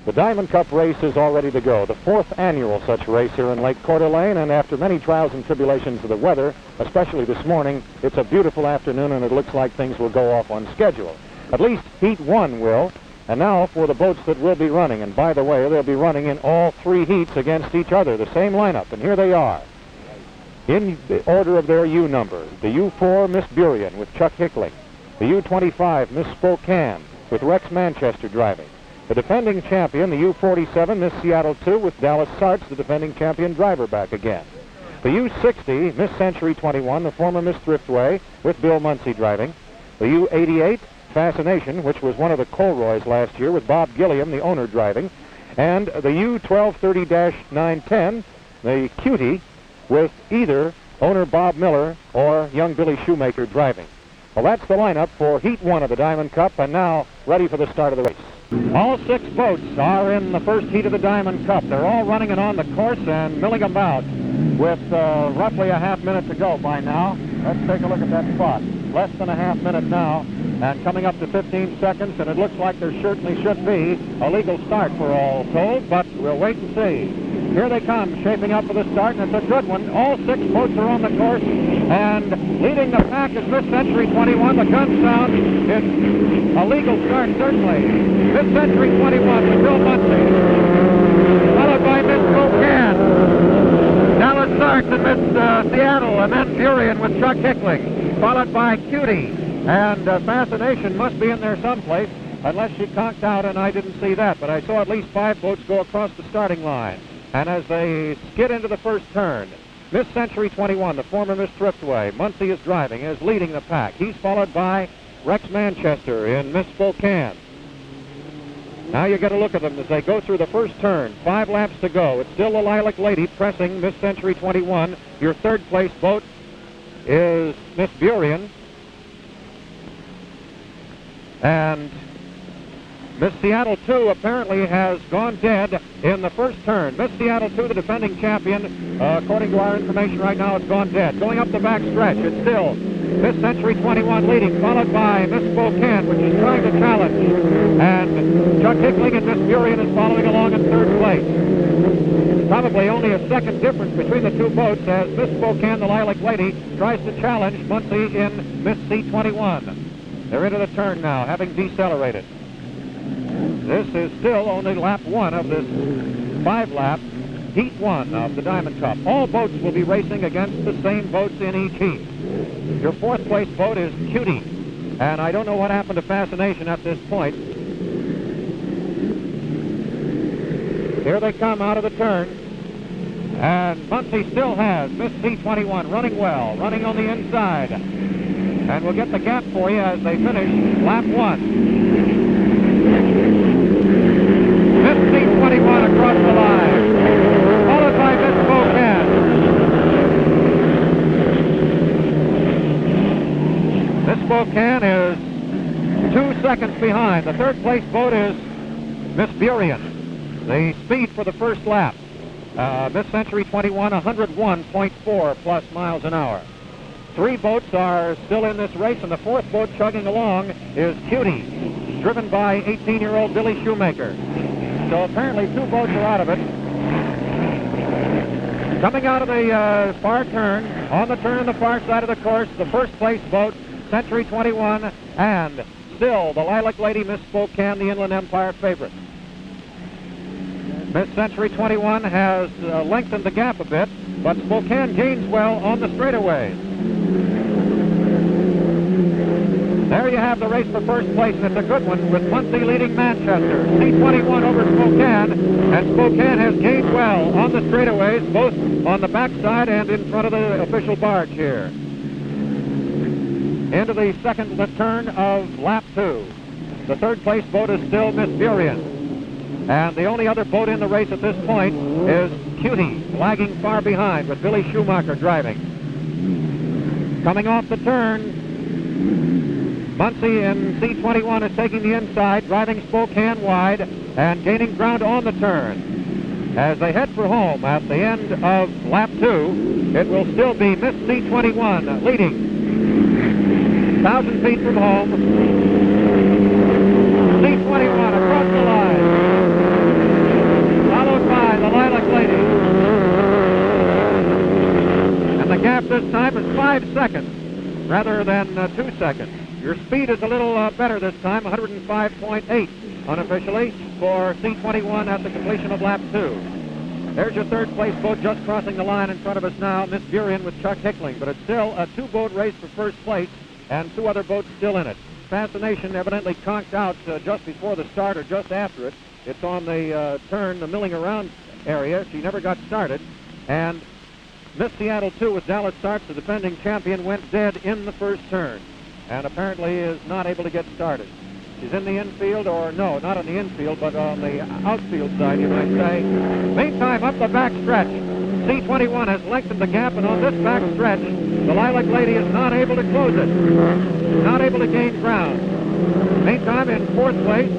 The Diamond Cup race is all ready to go, the 4th annual such race here in Lake Coeur d'Alene, and after many trials and tribulations of the weather, especially this morning, it's a beautiful afternoon and it looks like things will go off on schedule. At least Heat 1 will. And now for the boats that will be running, and by the way, they'll be running in all 3 heats against each other, the same lineup, and here they are. In the order of their U number, the U4, Miss Burien with Chuck Hickling, the U25, Miss Spokane with Rex Manchester driving. The defending champion, the U47, Miss Seattle 2 with Dallas Sarts, the defending champion driver, back again. The U60, Miss Century 21, the former Miss Thriftway with Bill Muncy driving. The U88, Fascination, which was one of the Colroys last year with Bob Gilliam, the owner, driving. And the U1230-910, the Cutie, with either owner Bob Miller or young Billy Shoemaker driving. Well, that's the lineup for Heat 1 of the Diamond Cup, and now ready for the start of the race. All 6 boats are in the first heat of the Diamond Cup. They're all running and on the course and milling about with roughly a half minute to go by now. Let's take a look at that spot. Less than a half minute now, and coming up to 15 seconds, and it looks like there certainly should be a legal start for all told, but we'll wait and see. Here they come, shaping up for the start, and it's a good one. All 6 boats are on the course, and leading the pack is Miss Century 21. The gun sound. It's a legal start, certainly. Miss Century 21 with Bill Muncy, followed by Miss Spokane, Dallas Sarts and Miss Seattle, and then Burien with Chuck Hickling, followed by Cutie. And Fascination must be in there someplace, unless she conked out, and I didn't see that. But I saw at least 5 boats go across the starting line. And as they skid into the first turn, Miss Century 21, the former Miss Thriftway, Muncy is driving, is leading the pack. He's followed by Rex Manchester in Miss Spokane. Now you get a look at them as they go through the first turn. 5 laps to go. It's still the Lilac Lady pressing Miss Century 21. Your third place boat is Miss Burien. And Miss Seattle 2 apparently has gone dead in the first turn. Miss Seattle 2, the defending champion, according to our information right now, it's gone dead. Going up the back stretch, it's still Miss Century 21 leading, followed by Miss Spokane, which is trying to challenge. And Chuck Hickling and Miss Burien is following along in third place. Probably only a second difference between the 2 boats as Miss Spokane, the Lilac Lady, tries to challenge Muncy in Miss C21. They're into the turn now, having decelerated. This is still only lap 1 of this 5-lap Heat 1 of the Diamond Cup. All boats will be racing against the same boats in each heat. Your 4th place boat is Cutie, and I don't know what happened to Fascination at this point. Here they come out of the turn, and Muncy still has Miss C21 running well, running on the inside. And we'll get the gap for you as they finish lap 1. Miss C21 across the line, followed by Miss Spokane. Miss Spokane is 2 seconds behind. The third place boat is Miss Burien. The speed for the first lap, Miss Century 21, 101.4 plus miles an hour. 3 boats are still in this race, and the 4th boat chugging along is Cutie, driven by 18-year-old Billy Shoemaker. So apparently 2 boats are out of it. Coming out of the far turn, on the turn on the far side of the course, the first place boat, Century 21, and still the Lilac Lady, Miss Spokane, the Inland Empire favorite. Miss Century 21 has lengthened the gap a bit, but Spokane gains well on the straightaways. There you have the race for first place, and it's a good one with Muncy leading Manchester. C21 over Spokane, and Spokane has gained well on the straightaways, both on the backside and in front of the official barge here. Into the second turn of lap 2. The third place boat is still Miss Burien. And the only other boat in the race at this point is Cutie, lagging far behind with Billy Shoemaker driving. Coming off the turn, Muncy in C21 is taking the inside, driving Spokane wide, and gaining ground on the turn. As they head for home at the end of lap 2, it will still be Miss C21 leading. 1,000 feet from home. C21 across the line. lap this time is 5 seconds rather than 2 seconds. Your speed is a little better this time, 105.8 unofficially for C21 at the completion of lap 2. There's your third place boat just crossing the line in front of us now, Miss Burien with Chuck Hickling, but it's still a two-boat race for first place and two other boats still in it. Fascination evidently conked out just before the start or just after it. It's on the turn, the milling around area. She never got started. And Miss Seattle 2 with Dallas Sartz, the defending champion, went dead in the first turn and apparently is not able to get started. She's in the infield, or no, not on the infield, but on the outfield side, you might say. Meantime, up the back stretch, C21 has lengthened the gap, and on this back stretch, the Lilac Lady is not able to close it, not able to gain ground. Meantime, in fourth place,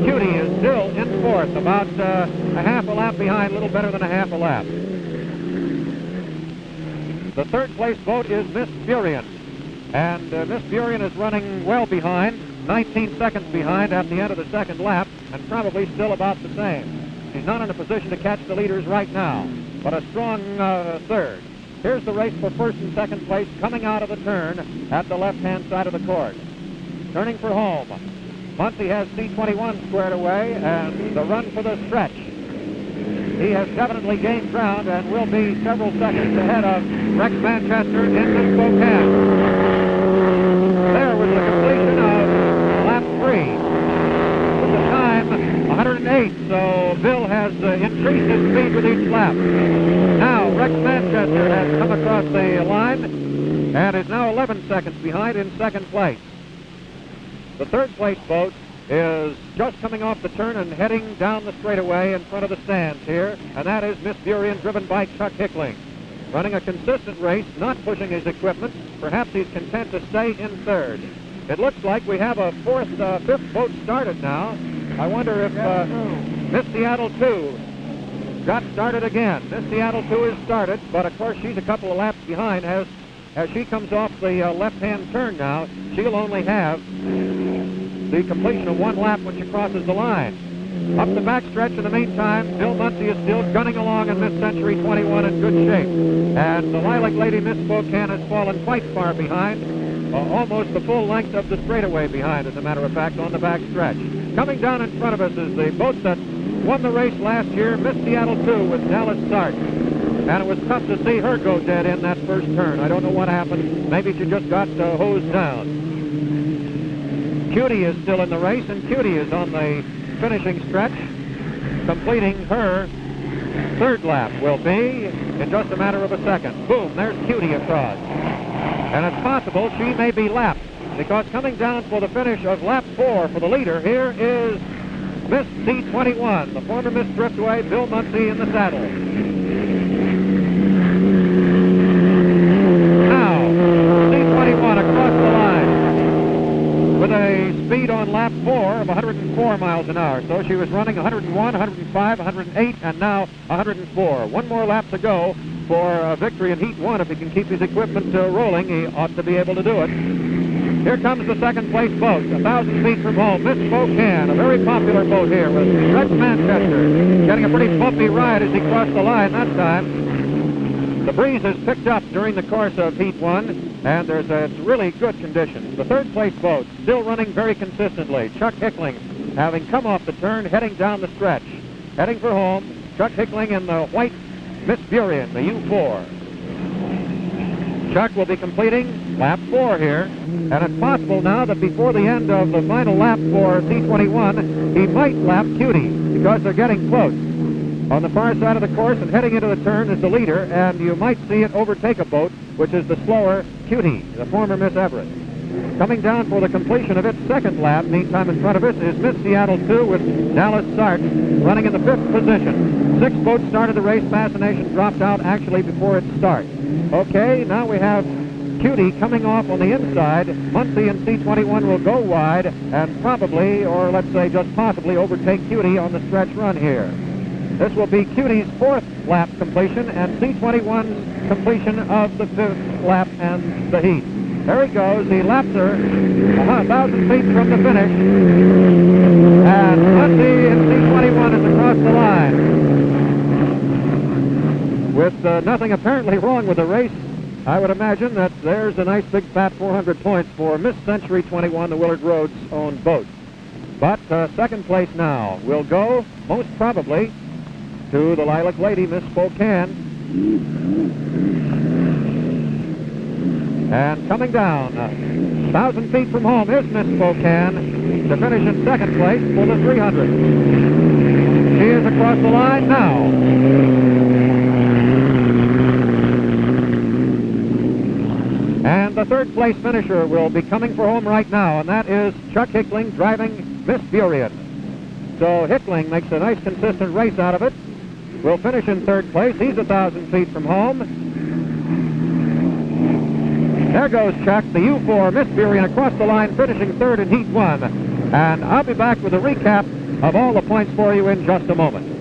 Cutie is still in fourth, about a half a lap behind, a little better than a half a lap. The third place boat is Miss Burien, and Miss Burien is running well behind, 19 seconds behind at the end of the second lap, and probably still about the same. She's not in a position to catch the leaders right now, but a strong third. Here's the race for first and second place coming out of the turn at the left-hand side of the course. Turning for home. Muncie has C21 squared away, and the run for the stretch. He has definitely gained ground and will be several seconds ahead of Rex Manchester in Spokane. There was the completion of lap 3. With the time, 108, so Bill has increased his speed with each lap. Now, Rex Manchester has come across the line and is now 11 seconds behind in second place. The third place boat is just coming off the turn and heading down the straightaway in front of the stands here, and that is Miss Burien, driven by Chuck Hickling. Running a consistent race, not pushing his equipment. Perhaps he's content to stay in third. It looks like we have a fifth boat started now. I wonder if Miss Seattle 2 got started again. Miss Seattle 2 is started, but of course she's a couple of laps behind. As she comes off the left-hand turn now, she'll only have the completion of one lap when she crosses the line. Up the backstretch in the meantime, Bill Muncie is still gunning along in Miss Century 21 in good shape. And the Lilac Lady, Miss Spokane, has fallen quite far behind, almost the full length of the straightaway behind, as a matter of fact, on the backstretch. Coming down in front of us is the boat that won the race last year, Miss Seattle 2 with Dallas Sartz. And it was tough to see her go dead in that first turn. I don't know what happened. Maybe she just got hosed down. Cutie is still in the race, and Cutie is on the finishing stretch, completing her third lap, will be in just a matter of a second. Boom, there's Cutie across. And it's possible she may be lapped, because coming down for the finish of lap 4 for the leader here is Miss C21, the former Miss Driftway, Bill Muncie in the saddle. Now, C21 across the line with a speed on lap 4 of 104 miles an hour. So she was running 101, 105, 108, and now 104. One more lap to go for victory in Heat 1. If he can keep his equipment rolling, he ought to be able to do it. Here comes the second place boat, 1,000 feet from home, Miss Spokane, a very popular boat here with Rex Manchester, getting a pretty bumpy ride as he crossed the line that time. The breeze has picked up during the course of Heat 1, and there's a really good conditions. The third place boat still running very consistently. Chuck Hickling, having come off the turn, heading down the stretch. Heading for home, Chuck Hickling in the white Miss Burien, the U4. Chuck will be completing lap 4 here, and it's possible now that before the end of the final lap for C21, he might lap Cutie, because they're getting close. On the far side of the course and heading into the turn is the leader, and you might see it overtake a boat, which is the slower Cutie, the former Miss Everett. Coming down for the completion of its second lap, meantime in front of us, is Miss Seattle 2 with Dallas Sartz running in the 5th position. 6 boats started the race. Fascination dropped out actually before it starts. Okay, now we have Cutie coming off on the inside. Muncie and C21 will go wide and probably, or let's say just possibly, overtake Cutie on the stretch run here. This will be Cutie's 4th lap completion and C21's completion of the 5th lap and the heat. There he goes. He laps her 1,000 feet from the finish. And Muncie and C21 is across the line. With nothing apparently wrong with the race, I would imagine that there's a nice big fat 400 points for Miss Century 21, the Willard Rhodes owned boat. But second place now will go, most probably, to the Lilac Lady, Miss Spokane. And coming down, 1,000 feet from home is Miss Spokane to finish in second place for the 300. She is across the line now. And the third place finisher will be coming for home right now, and that is Chuck Hickling driving Miss Burien. So Hickling makes a nice consistent race out of it. Will finish in third place. He's 1,000 feet from home. There goes Chuck, the U4 Miss Burien across the line, finishing third in Heat 1. And I'll be back with a recap of all the points for you in just a moment.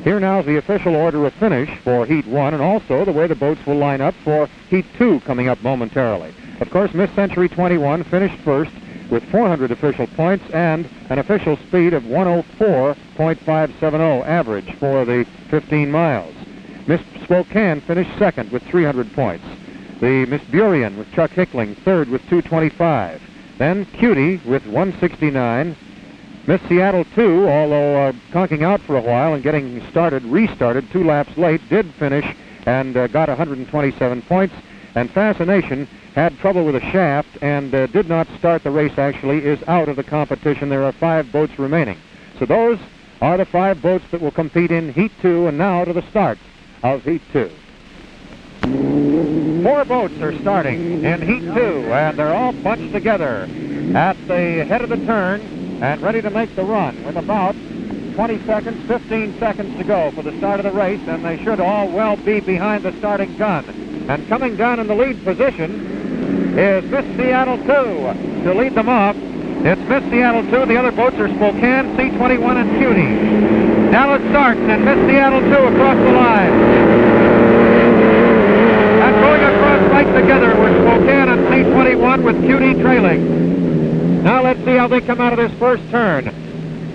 Here now is the official order of finish for Heat 1, and also the way the boats will line up for Heat 2 coming up momentarily. Of course, Miss Century 21 finished first with 400 official points and an official speed of 104.570 average for the 15 miles. Miss Spokane finished second with 300 points. The Miss Burien with Chuck Hickling third with 225. Then Cutie with 169. Miss Seattle 2, although conking out for a while and getting restarted 2 laps late, did finish and got 127 points. And Fascination had trouble with a shaft and did not start the race, actually, is out of the competition. There are 5 boats remaining. So those are the 5 boats that will compete in Heat 2, and now to the start of Heat 2. 4 boats are starting in Heat 2, and they're all bunched together at the head of the turn and ready to make the run with about 20 seconds, 15 seconds to go for the start of the race, and they should all well be behind the starting gun. And coming down in the lead position is Miss Seattle 2 to lead them off. It's Miss Seattle 2. The other boats are Spokane, C21, and Cutie. Dallas starts, and Miss Seattle 2 across the line. And going across right together were Spokane and C21 with Cutie trailing. Now let's see how they come out of this first turn.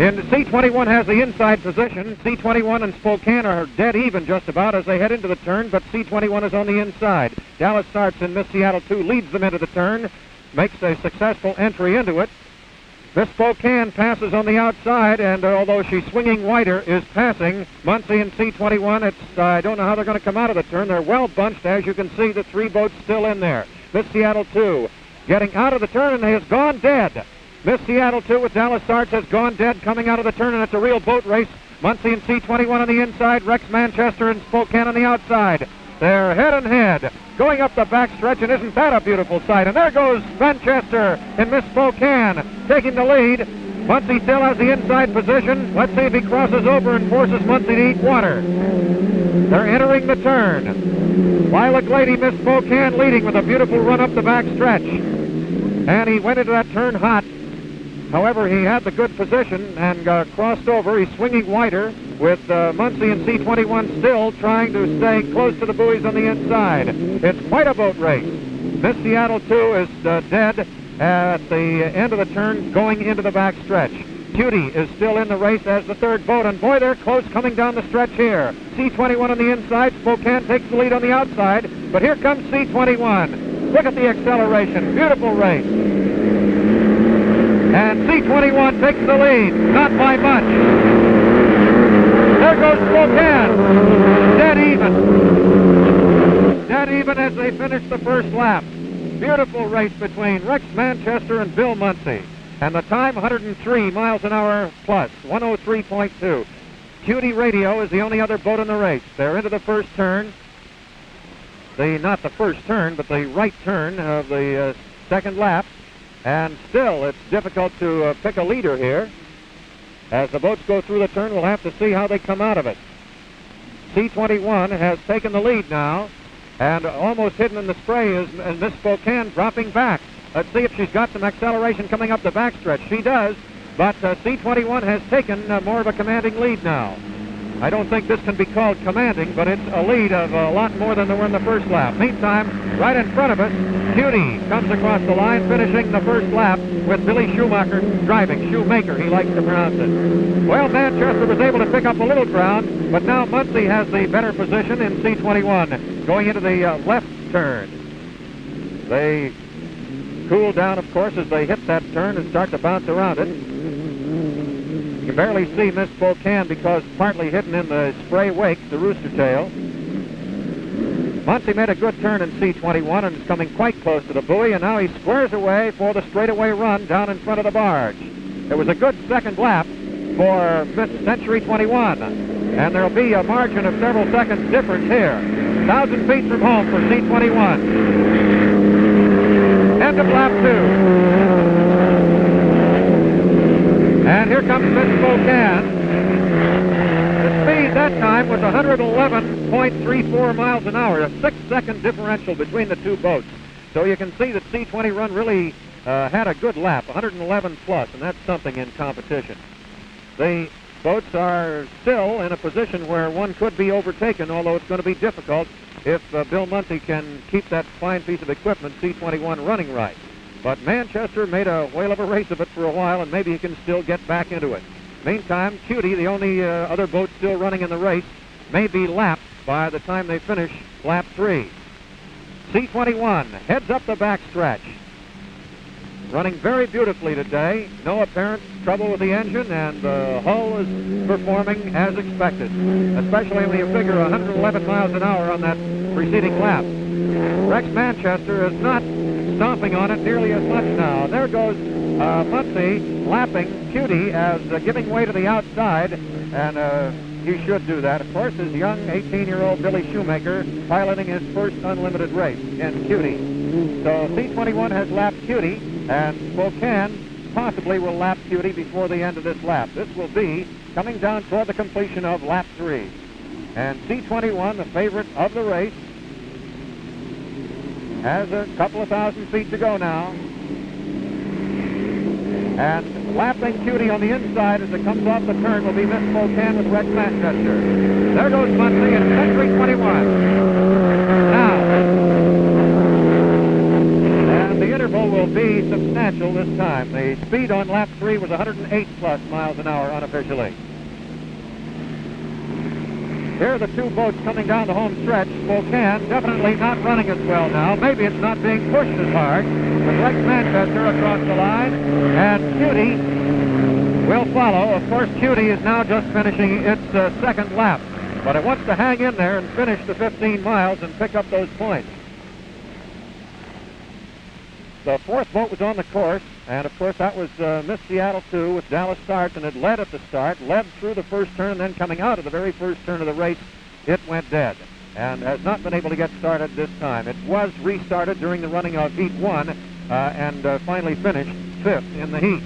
C21 has the inside position. C21 and Spokane are dead even just about as they head into the turn, but C21 is on the inside. Dallas starts, and Miss Seattle 2 leads them into the turn, makes a successful entry into it. Miss Spokane passes on the outside, and although she's swinging wider, is passing Muncie and C21. I don't know how they're going to come out of the turn. They're well bunched, as you can see, the 3 boats still in there. Miss Seattle 2 getting out of the turn, and has gone dead. Miss Seattle 2 with Dallas Sarge has gone dead coming out of the turn, and it's a real boat race. Muncie and C21 on the inside, Rex Manchester and Spokane on the outside. They're head and head, going up the backstretch, and isn't that a beautiful sight? And there goes Manchester and Miss Spokane taking the lead. Muncie still has the inside position. Let's see if he crosses over and forces Muncie to eat water. They're entering the turn. Lilac Lady, Miss Spokane leading with a beautiful run up the backstretch. And he went into that turn hot. However, he had the good position and crossed over. He's swinging wider with Muncie and C21 still trying to stay close to the buoys on the inside. It's quite a boat race. Miss Seattle 2 is dead at the end of the turn going into the back stretch. Cutie is still in the race as the third boat, and boy, they're close coming down the stretch here. C21 on the inside, Spokane takes the lead on the outside, but here comes C21. Look at the acceleration, beautiful race. And C21 takes the lead, not by much. There goes Spokane, dead even. Dead even as they finish the first lap. Beautiful race between Rex Manchester and Bill Muncie. And the time, 103 miles an hour plus, 103.2. Cutie Radio is the only other boat in the race. They're into the first turn. Not the first turn, but the right turn of the second lap. And still, it's difficult to pick a leader here. As the boats go through the turn, we'll have to see how they come out of it. C21 has taken the lead now, and almost hidden in the spray is Miss Spokane dropping back. Let's see if she's got some acceleration coming up the backstretch. She does, but C21 has taken more of a commanding lead now. I don't think this can be called commanding, but it's a lead of a lot more than there were in the first lap. Meantime, right in front of us, Cutie comes across the line, finishing the first lap with Billy Schumacher driving. Shoemaker, he likes to pronounce it. Well, Manchester was able to pick up a little ground, but now Muncie has the better position in C21, going into the left turn. They cool down, of course, as they hit that turn and start to bounce around it. You can barely see Miss Spokane because partly hidden in the spray wake, the rooster tail. Muncie made a good turn in C21 and is coming quite close to the buoy, and now he squares away for the straightaway run down in front of the barge. It was a good second lap for Miss Century 21, and there'll be a margin of several seconds difference here. 1,000 feet from home for C21. End of lap 2. And here comes Miss Spokane. The speed that time was 111.34 miles an hour, a 6-second differential between the two boats. So you can see that C20 Run really had a good lap, 111 plus, and that's something in competition. The boats are still in a position where one could be overtaken, although it's going to be difficult if Bill Muncie can keep that fine piece of equipment, C21, running right. But Manchester made a whale of a race of it for a while, and maybe he can still get back into it. Meantime, Cutie, the only other boat still running in the race, may be lapped by the time they finish lap 3. C21 heads up the backstretch. Running very beautifully today. No apparent trouble with the engine, and the hull is performing as expected, especially when you figure 111 miles an hour on that preceding lap. Rex Manchester is not stomping on it nearly as much now. There goes Muncie lapping Cutie as giving way to the outside, and he should do that. Of course, his young 18-year-old Billy Shoemaker piloting his first unlimited race in Cutie. So C21 has lapped Cutie, and Spokane possibly will lap Cutie before the end of this lap. This will be coming down toward the completion of lap 3. And C21, the favorite of the race, has a couple of thousand feet to go now. And lapping Cutie on the inside as it comes off the turn will be Miss Spokane with Rex Manchester. There goes Muncie and Century 21. Now, and the interval will be substantial this time. The speed on lap 3 was 108 plus miles an hour unofficially. Here are the two boats coming down the home stretch. Spokane definitely not running as well now. Maybe it's not being pushed as hard. With Rex Manchester across the line, and Cutie will follow. Of course, Cutie is now just finishing its second lap, but it wants to hang in there and finish the 15 miles and pick up those points. The fourth boat was on the course, and of course that was Miss Seattle 2 with Dallas Starts, and it led at the start, led through the first turn, and then coming out of the very first turn of the race, it went dead, and has not been able to get started this time. It was restarted during the running of Heat 1, and finally finished 5th in the heat.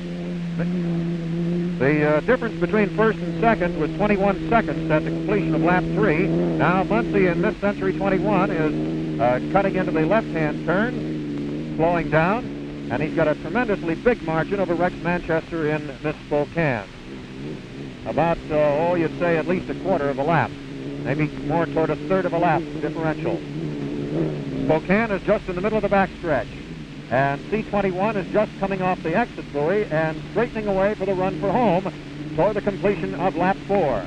The difference between first and second was 21 seconds at the completion of lap 3. Now Muncie in Miss Century 21 is cutting into the left-hand turn, slowing down, and he's got a tremendously big margin over Rex Manchester in Miss Spokane. About, you'd say at least a quarter of a lap, maybe more toward a third of a lap differential. Spokane is just in the middle of the backstretch, and C21 is just coming off the exit buoy and straightening away for the run for home toward the completion of lap 4.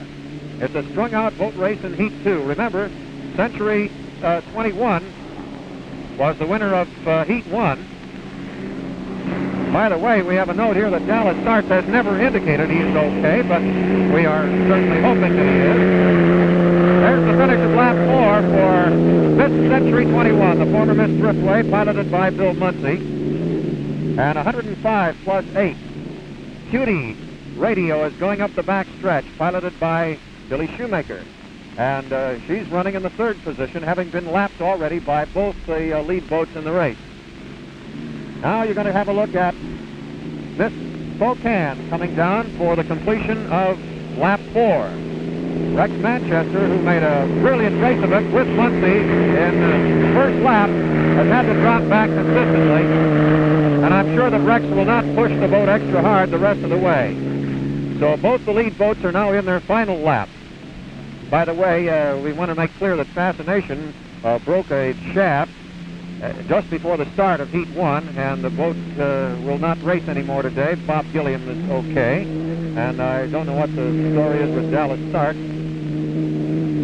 It's a strung-out boat race in Heat 2. Remember, Century 21 was the winner of Heat 1. By the way, we have a note here that Dallas Starts has never indicated he is okay, but we are certainly hoping that he is. There's the finish of lap 4 for Miss Century 21, the former Miss Driftway, piloted by Bill Muncie. And 105 plus 8. Cutie Radio is going up the back stretch, piloted by Billy Shoemaker. And she's running in the third position, having been lapped already by both the lead boats in the race. Now you're going to have a look at Miss Spokane coming down for the completion of lap 4. Rex Manchester, who made a brilliant race of it with Muncie in the first lap, has had to drop back consistently. And I'm sure that Rex will not push the boat extra hard the rest of the way. So both the lead boats are now in their final lap. By the way, we want to make clear that Fascination broke a shaft just before the start of Heat 1, and the boat will not race anymore today. Bob Gilliam is okay, and I don't know what the story is with Dallas Starts.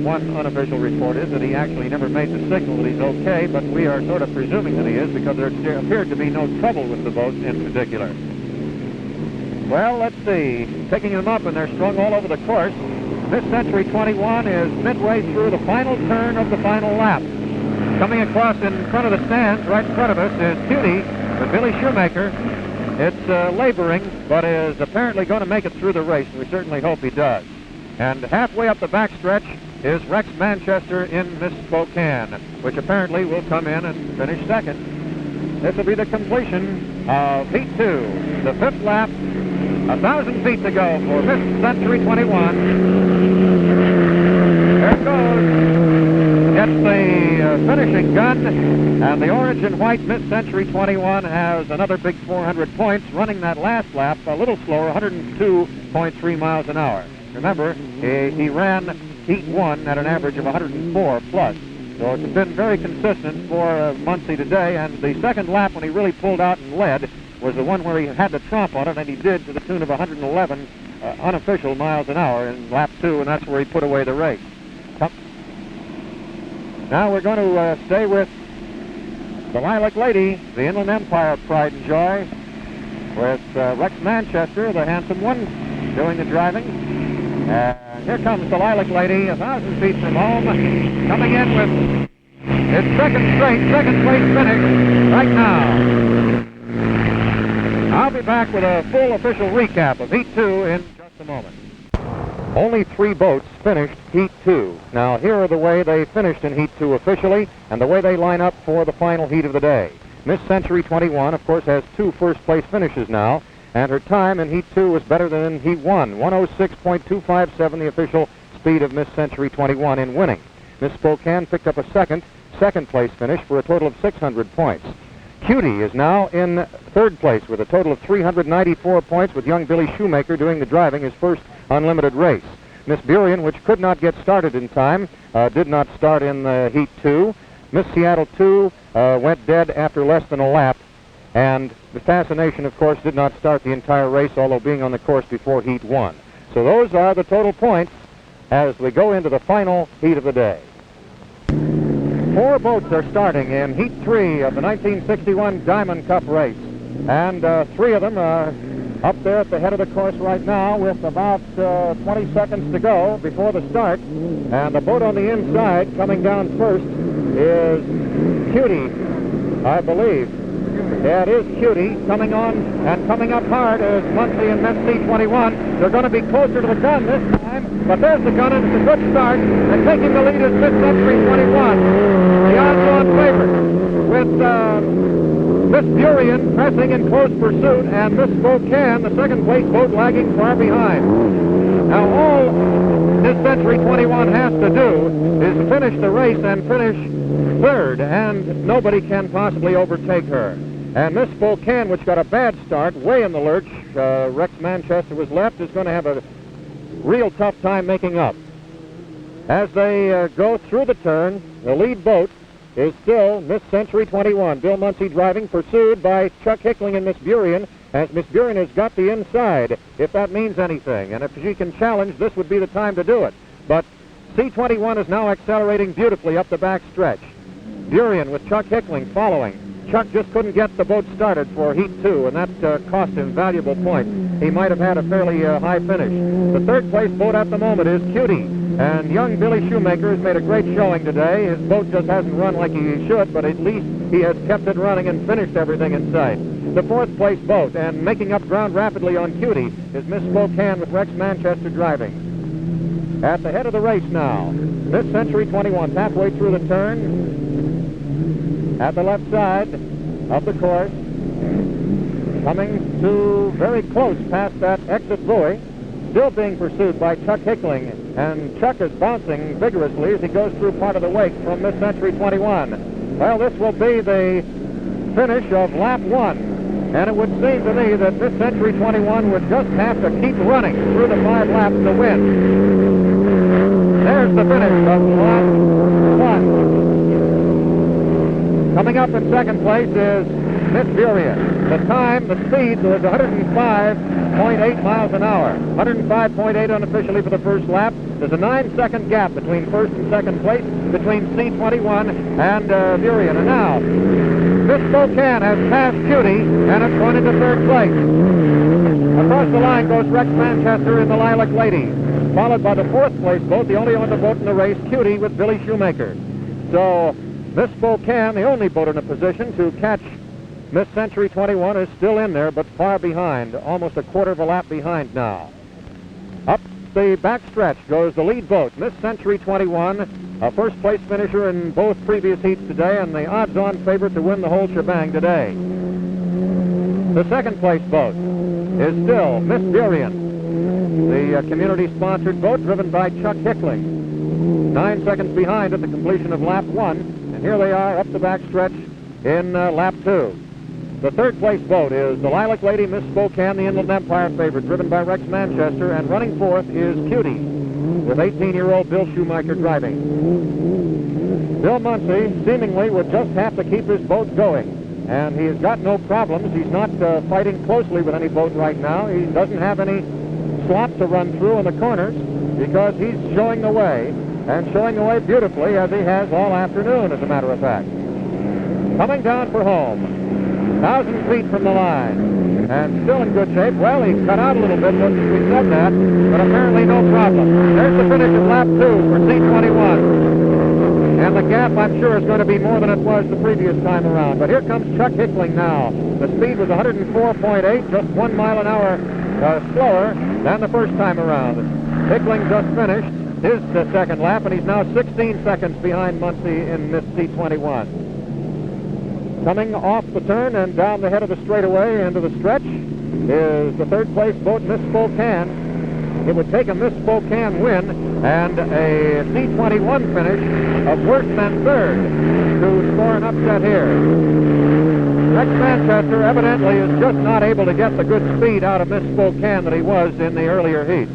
one unofficial report is that he actually never made the signal that he's okay, but we are sort of presuming that he is because there appeared to be no trouble with the boat in particular. Well, let's see. Picking them up, and they're strung all over the course. Miss Century 21 is midway through the final turn of the final lap. Coming across in front of the stands, right in front of us, is Cutie with Billy Shoemaker. It's laboring, but is apparently going to make it through the race, and we certainly hope he does. And halfway up the backstretch is Rex Manchester in Miss Spokane, which apparently will come in and finish second. This will be the completion of Heat 2, the fifth lap, 1,000 feet to go for Miss Century 21. There it goes. Gets the finishing gun, and the orange and white Miss Century 21 has another big 400 points, running that last lap a little slower, 102.3 miles an hour. Remember, he ran Heat 1 at an average of 104 plus. So it's been very consistent for Muncie today, and the second lap when he really pulled out and led was the one where he had to tromp on it, and he did to the tune of 111 unofficial miles an hour in lap 2, and that's where he put away the race. Now we're going to stay with the Lilac Lady, the Inland Empire pride and joy, with Rex Manchester, the handsome one, doing the driving. Here comes the Lilac Lady, 1,000 feet from home, coming in with its second place finish right now. I'll be back with a full official recap of Heat 2 in just a moment. Only 3 boats finished Heat 2. Now, here are the way they finished in Heat 2 officially, and the way they line up for the final heat of the day. Miss Century 21, of course, has 2 first-place finishes now, and her time in Heat 2 was better than in Heat 1, 106.257, the official speed of Miss Century 21 in winning. Miss Spokane picked up a second-place finish for a total of 600 points. Cutie is now in 3rd place with a total of 394 points, with young Billy Shoemaker doing the driving, his first unlimited race. Miss Burien, which could not get started in time, did not start in Heat 2. Miss Seattle 2 went dead after less than a lap. And the Fascination, of course, did not start the entire race, although being on the course before Heat 1. So those are the total points as we go into the final heat of the day. 4 boats are starting in Heat 3 of the 1961 Diamond Cup race. And 3 of them are up there at the head of the course right now with about 20 seconds to go before the start. And the boat on the inside coming down first is Cutie, I believe. Yeah, it is Cutie coming on and coming up hard as Muncie and Miss C21. They're going to be closer to the gun this time, but there's the gun, and it's a good start. And taking the lead is Miss Century 21, the odds-on favorite, with Miss Burien pressing in close pursuit, and Miss Spokane, the second-place boat, lagging far behind. Now, all Miss Century 21 has to do is finish the race and finish 3rd, and nobody can possibly overtake her. And Miss Spokane, which got a bad start, way in the lurch, Rex Manchester was left, is going to have a real tough time making up. As they go through the turn, the lead boat is still Miss Century 21. Bill Muncie driving, pursued by Chuck Hickling and Miss Burien, as Miss Burien has got the inside, if that means anything. And if she can challenge, this would be the time to do it. But C21 is now accelerating beautifully up the back stretch. Burien with Chuck Hickling following. Chuck just couldn't get the boat started for Heat 2, and that cost him valuable points. He might have had a fairly high finish. The 3rd-place boat at the moment is Cutie, and young Billy Shoemaker has made a great showing today. His boat just hasn't run like he should, but at least he has kept it running and finished everything in sight. The 4th-place boat, and making up ground rapidly on Cutie, is Miss Spokane with Rex Manchester driving. At the head of the race now, Miss Century 21, halfway through the turn, at the left side of the course, coming to very close past that exit buoy, still being pursued by Chuck Hickling, and Chuck is bouncing vigorously as he goes through part of the wake from Miss Century 21. Well, this will be the finish of lap 1, and it would seem to me that Miss Century 21 would just have to keep running through the 5 laps to win. There's the finish of lap 1. Coming up in 2nd place is Miss Burien. The time, the speed was 105.8 miles an hour. 105.8 unofficially for the first lap. There's a 9-second gap between first and second place between C21 and Burien. And now, Miss Spokane has passed Cutie, and it's going into third place. Across the line goes Rex Manchester in the Lilac Lady, followed by the fourth place boat, the only other boat in the race, Cutie, with Billy Shoemaker. So Miss Spokane, the only boat in a position to catch Miss Century 21, is still in there, but far behind, almost a quarter of a lap behind now. Up the backstretch goes the lead boat, Miss Century 21, a first-place finisher in both previous heats today, and the odds-on favorite to win the whole shebang today. The second-place boat is still Miss Burien, the community-sponsored boat driven by Chuck Hickling. 9 seconds behind at the completion of lap 1, and here they are up the backstretch in lap 2. The third-place boat is the Lilac Lady, Miss Spokane, the Inland Empire favorite, driven by Rex Manchester, and running fourth is Cutie, with 18-year-old Bill Shoemaker driving. Bill Muncy seemingly would just have to keep his boat going, and he has got no problems. He's not fighting closely with any boat right now. He doesn't have any slop to run through in the corners because he's showing the way, and showing the way beautifully as he has all afternoon, as a matter of fact. Coming down for home. 1,000 feet from the line, and still in good shape. Well, he cut out a little bit just as we said that, but apparently no problem. There's the finish of lap 2 for C21. And the gap, I'm sure, is going to be more than it was the previous time around. But here comes Chuck Hickling now. The speed was 104.8, just 1 mile an hour slower than the first time around. Hickling just finished his second lap, and he's now 16 seconds behind Muncy in Miss C21. Coming off the turn and down the head of the straightaway into the stretch is the third-place boat, Miss Spokane. It would take a Miss Spokane win and a C21 finish of worse than third to score an upset here. Rex Manchester evidently is just not able to get the good speed out of Miss Spokane that he was in the earlier heats.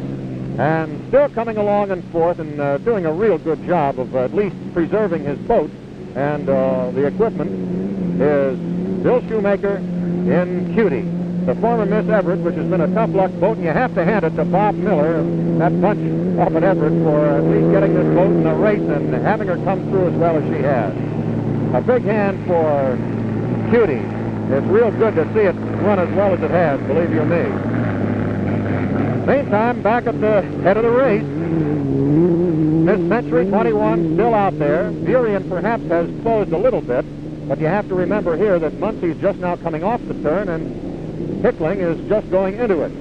And still coming along in fourth and doing a real good job of at least preserving his boat and the equipment is Bill Shoemaker in Cutie, the former Miss Everett, which has been a tough luck boat, and you have to hand it to Bob Miller, that bunch up at Everett, for at least getting this boat in a race and having her come through as well as she has. A big hand for Cutie. It's real good to see it run as well as it has, believe you me. Meantime, back at the head of the race, Miss Century 21 still out there. Burien perhaps has closed a little bit, but you have to remember here that Muncy's just now coming off the turn, and Hickling is just going into it.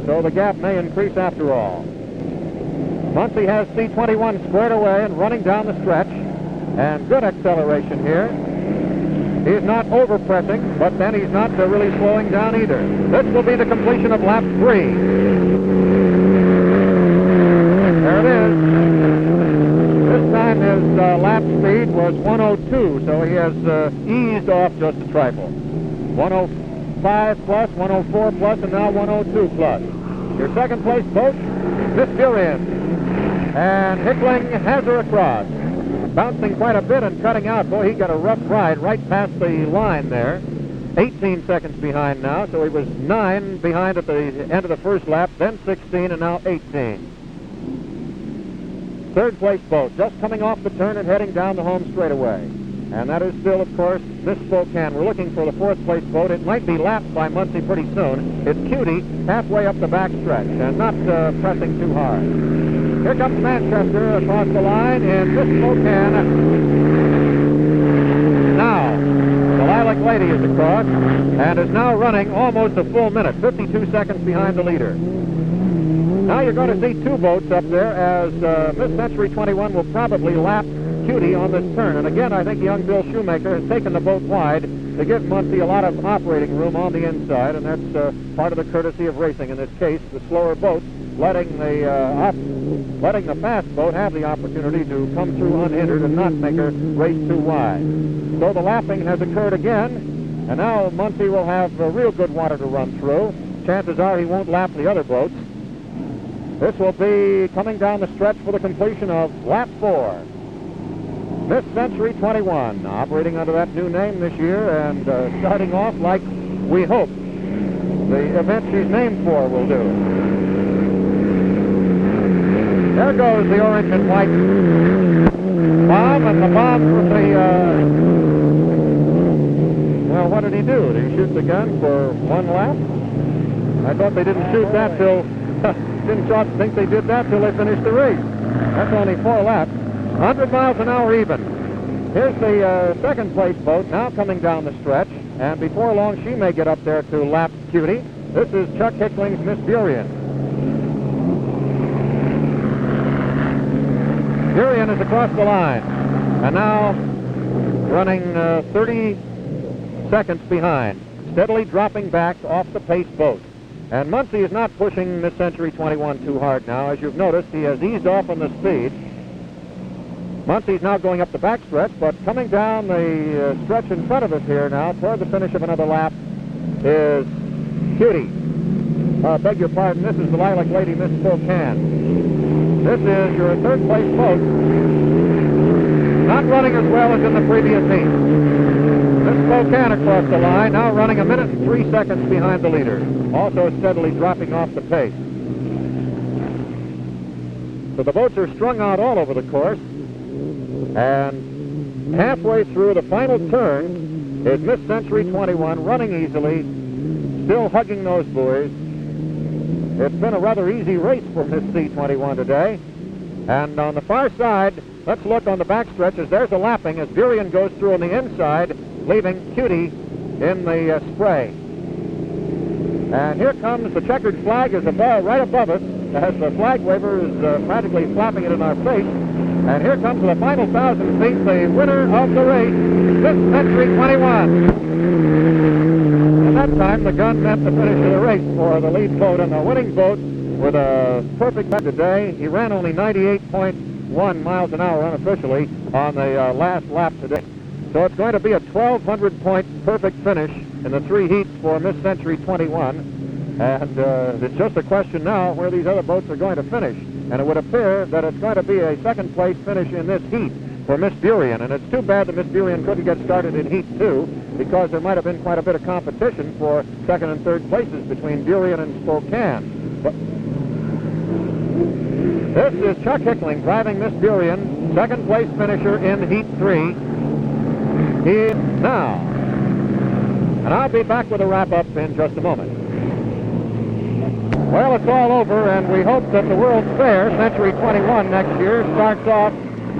So the gap may increase after all. Muncy has C21 squared away and running down the stretch, and good acceleration here. He's not over-pressing, but then he's not really slowing down either. This will be the completion of lap 3. There it is. This time his lap speed was 102, so he has eased off just a trifle. 105 plus, 104 plus, and now 102 plus. Your second place boat, Miss Burien. And Hickling has her across. Bouncing quite a bit and cutting out. Boy, he got a rough ride right past the line there. 18 seconds behind now, so he was 9 behind at the end of the first lap, then 16, and now 18. Third place boat, just coming off the turn and heading down the home straightaway. And that is still, of course, Miss Spokane. We're looking for the fourth place boat. It might be lapped by Muncy pretty soon. It's Cutie, halfway up the backstretch, and not pressing too hard. Here comes Manchester across the line in Miss Spokane. Now, the Lilac Lady is across and is now running almost a full minute, 52 seconds behind the leader. Now you're going to see two boats up there as Miss Century 21 will probably lap Cutie on this turn. And again, I think young Bill Shoemaker has taken the boat wide to give Muncy a lot of operating room on the inside, and that's part of the courtesy of racing in this case. The slower boat letting the fast boat have the opportunity to come through unhindered and not make her race too wide. So the lapping has occurred again, and now Muncy will have real good water to run through. Chances are he won't lap the other boats. This will be coming down the stretch for the completion of lap 4. Miss Century 21, operating under that new name this year and starting off like we hope the event she's named for will do. There goes the orange and white bomb, and the bomb from the, well, what did he do? Did he shoot the gun for one lap? I thought they didn't shoot that till, didn't think they did that till they finished the race. That's only 4 laps. 100 miles an hour even. Here's the second place boat now coming down the stretch, and before long she may get up there to lap Cutie. This is Chuck Hickling's Miss Burien. Burien is across the line, and now running 30 seconds behind, steadily dropping back off the pace boat. And Muncy is not pushing Miss Century 21 too hard now. As you've noticed, he has eased off on the speed. Muncy's now going up the backstretch, but coming down the stretch in front of us here now, toward the finish of another lap, is Cutie. Beg your pardon, this is the Lilac Lady, Miss Spokane. This is your third place boat. Not running as well as in the previous heat. Miss Spokane across the line, now running 1 minute and 3 seconds behind the leader. Also steadily dropping off the pace. So the boats are strung out all over the course. And halfway through the final turn is Miss Century 21 running easily, still hugging those buoys. It's been a rather easy race for Miss C21 today. And on the far side, let's look on the backstretch as there's a lapping as Burien goes through on the inside, leaving Cutie in the spray. And here comes the checkered flag is right above us as the flag waver is practically flapping it in our face. And here comes the final 1,000 feet, the winner of the race, Miss Century 21. At that time, the gun meant the finish of the race for the lead boat, and the winning boat with a perfect time today. He ran only 98.1 miles an hour unofficially on the last lap today. So it's going to be a 1,200-point perfect finish in the 3 heats for Miss Century 21. And it's just a question now where these other boats are going to finish. And it would appear that it's going to be a second-place finish in this heat for Miss Burien. And it's too bad that Miss Burien couldn't get started in Heat 2, because there might have been quite a bit of competition for second and third places between Burien and Spokane. But this is Chuck Hickling driving Miss Burien, second-place finisher in Heat 3. He now. And I'll be back with a wrap-up in just a moment. Well, it's all over, and we hope that the World's Fair, Century 21 next year, starts off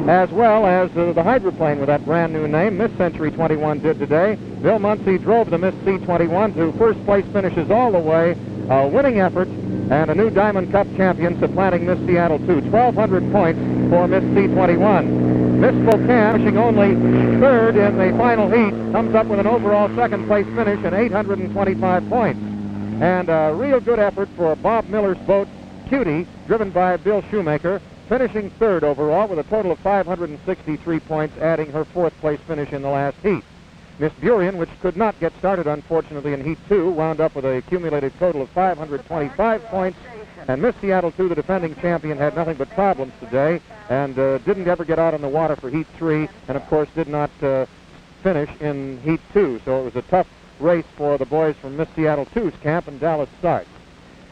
as well as the hydroplane with that brand new name. Miss Century 21 did today. Bill Muncy drove the Miss C21 to first-place finishes all the way, a winning effort, and a new Diamond Cup champion supplanting Miss Seattle 2. 1,200 points for Miss C21. Miss Spokane, finishing only third in the final heat, comes up with an overall second-place finish and 825 points. And a real good effort for Bob Miller's boat, Cutie, driven by Bill Shoemaker, finishing third overall with a total of 563 points, adding her fourth-place finish in the last heat. Miss Burien, which could not get started, unfortunately, in Heat 2, wound up with an accumulated total of 525 points. And Miss Seattle 2, the defending champion, had nothing but problems today and didn't ever get out on the water for Heat 3, and, of course, did not finish in Heat 2. So it was a tough race for the boys from Miss Seattle 2's camp in Dallas Stark.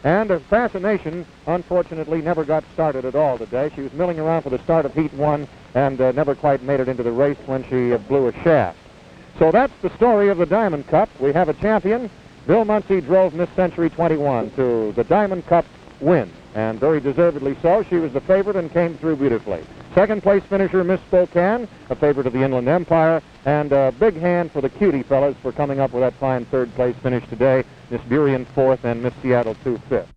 And Fascination, unfortunately, never got started at all today. She was milling around for the start of Heat 1 and never quite made it into the race when she blew a shaft. So that's the story of the Diamond Cup. We have a champion. Bill Muncy drove Miss Century 21 to the Diamond Cup win, and very deservedly so. She was the favorite and came through beautifully. Second-place finisher, Miss Spokane, a favorite of the Inland Empire, and a big hand for the Cutie fellas for coming up with that fine third-place finish today. Miss Burien fourth and Miss Seattle 2 fifth.